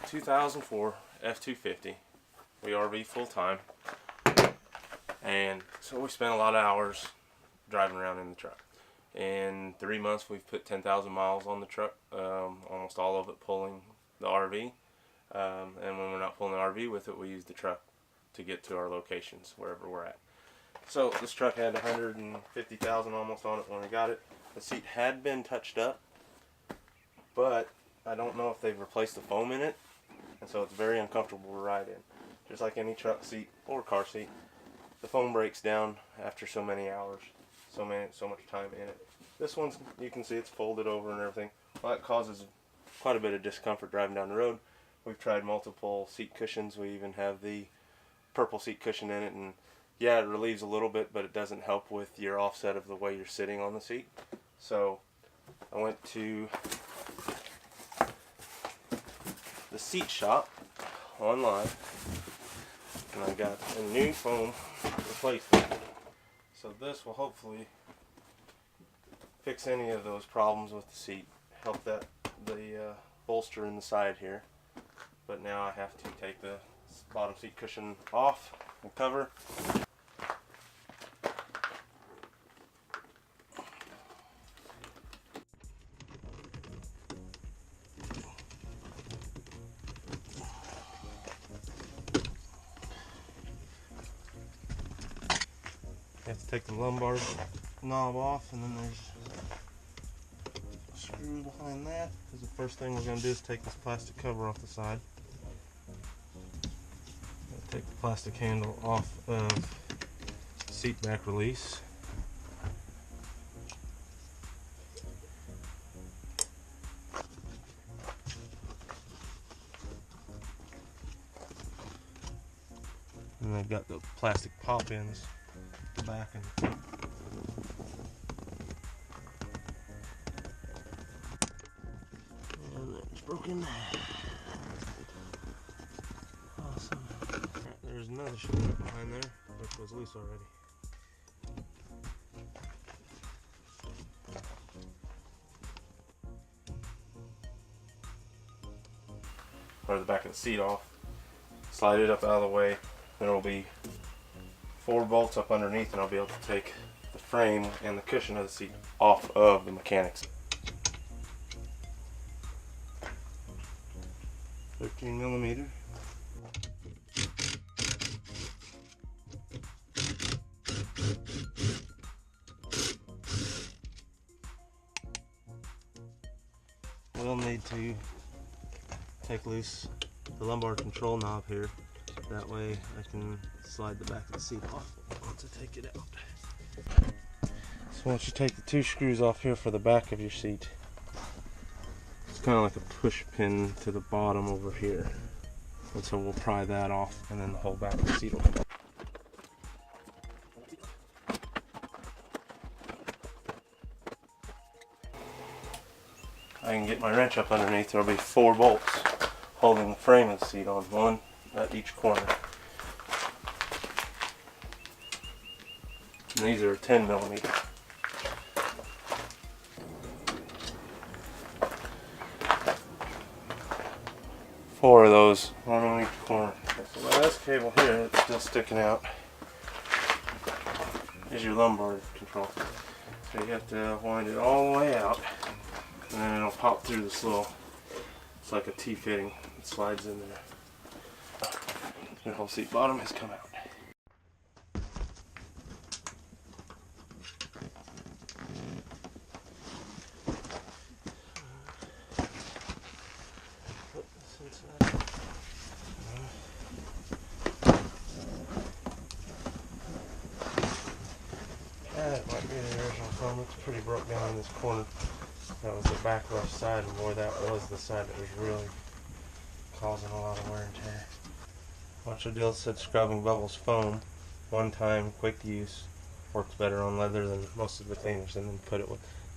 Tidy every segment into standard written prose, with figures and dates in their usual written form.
2004 F-250. We RV full time, and so we spent a lot of hours driving around in the truck. In 3 months, we've put 10,000 miles on the truck, almost all of it pulling the RV. And when we're not pulling the RV with it, we use the truck to get to our locations wherever we're at. So this truck had 150,000 almost on it when we got it. The seat had been touched up, but I don't know if they've replaced the foam in it, and so it's very uncomfortable to ride in. Just like any truck seat or car seat, the foam breaks down after so many hours, so much time in it. This one's, you can see it's folded over and everything. Well, that causes quite a bit of discomfort driving down the road. We've tried multiple seat cushions. We even have the purple seat cushion in it, and yeah, it relieves a little bit, but it doesn't help with your offset of the way you're sitting on the seat. So I went to the seat shop online, and I got a new foam replacement. So this will hopefully fix any of those problems with the seat, help the bolster in the side here. But now I have to take the bottom seat cushion off and cover. You have to take the lumbar knob off, and then there's a screw behind that, because the first thing we're going to do is take this plastic cover off the side. Take the plastic handle off of seat back release. And I've got the plastic pop-ins at the back and that's broken. Awesome. Right, there's another screw behind there, which was loose already. Or the back of the seat off. Slide it up out of the way. There will be 4 bolts up underneath, and I'll be able to take the frame and the cushion of the seat off of the mechanics. 13mm. We'll need to take loose the lumbar control knob here. That way I can slide the back of the seat off once I take it out. So once you take the 2 screws off here for the back of your seat, it's kind of like a push pin to the bottom over here. And so we'll pry that off, and then the whole back of the seat will come off. I can get my wrench up underneath. There will be 4 bolts holding the frame of the seat on, 1 at each corner. And these are 10mm. Four of those, 1 on each corner. So the last cable here that's still sticking out is your lumbar control. So you have to wind it all the way out, and then it'll pop through this little, it's like a T-fitting, it slides in there. Your whole seat bottom has come out. It might be the original foam. It's pretty broke down in this corner. That was the back left side, and boy, that was the side that was really causing a lot of wear and tear. Watch the deal said scrubbing bubbles foam, 1 time, quick use, works better on leather than most of the cleaners, and then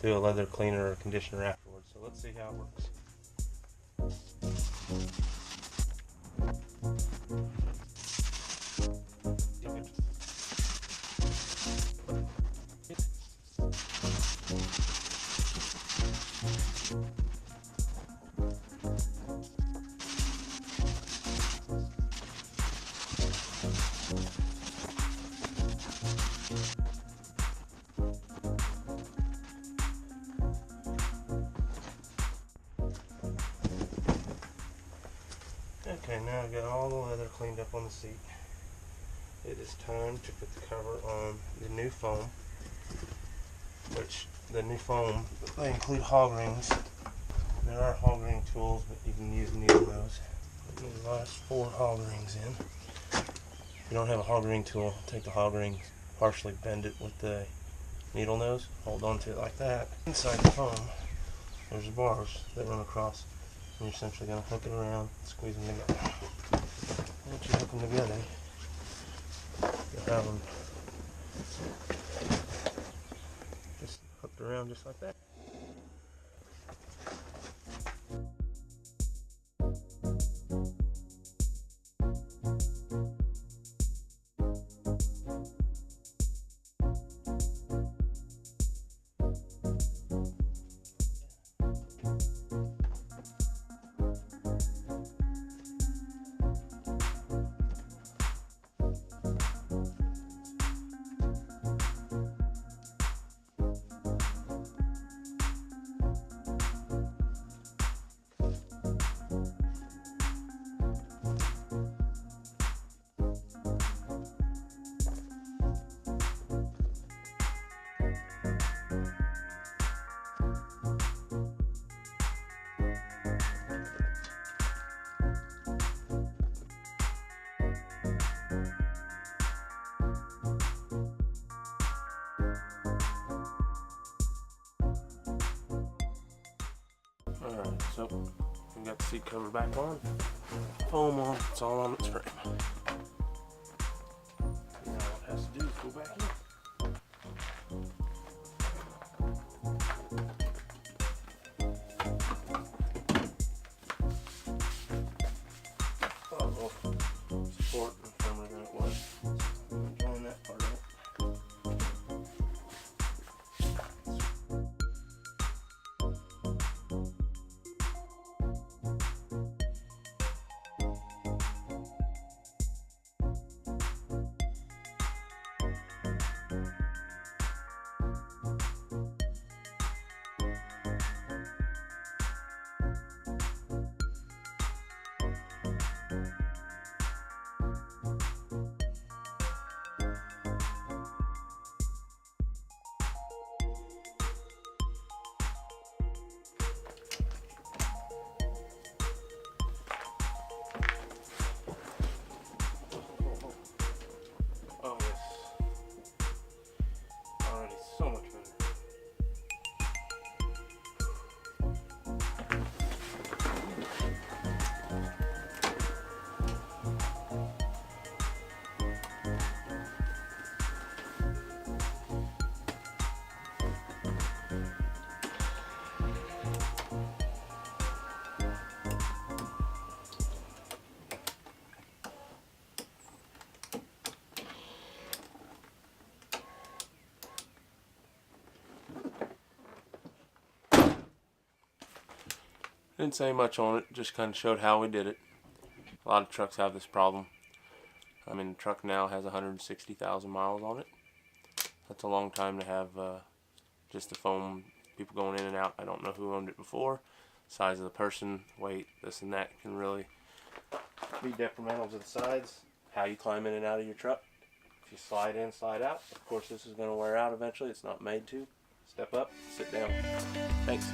do a leather cleaner or conditioner afterwards. So let's see how it works. Okay, now I got all the leather cleaned up on the seat. It is time to put the cover on the new foam, which the new foam, they include hog rings. There are hog ring tools, but you can use needle nose. Put the last 4 hog rings in. If you don't have a hog ring tool, take the hog ring, partially bend it with the needle nose, hold on to it like that. Inside the foam, there's bars that run across, and you're essentially going to hook it around, squeeze them together. Once you hook them together, you'll have them just hooked around just like that. Alright, so we got the seat cover back on, foam on, it's all on its frame. Now all it has to do is go back in. Support and firmer than it was. I'm enjoying that part of it. Oh yes, already so much better. Didn't say much on it, just kind of showed how we did it. A lot of trucks have this problem. I mean, the truck now has 160,000 miles on it. That's a long time to have just the foam, people going in and out. I don't know who owned it before. Size of the person, weight, this and that can really be detrimental to the sides. How you climb in and out of your truck. If you slide in, slide out. Of course, this is going to wear out eventually. It's not made to. Step up, sit down. Thanks.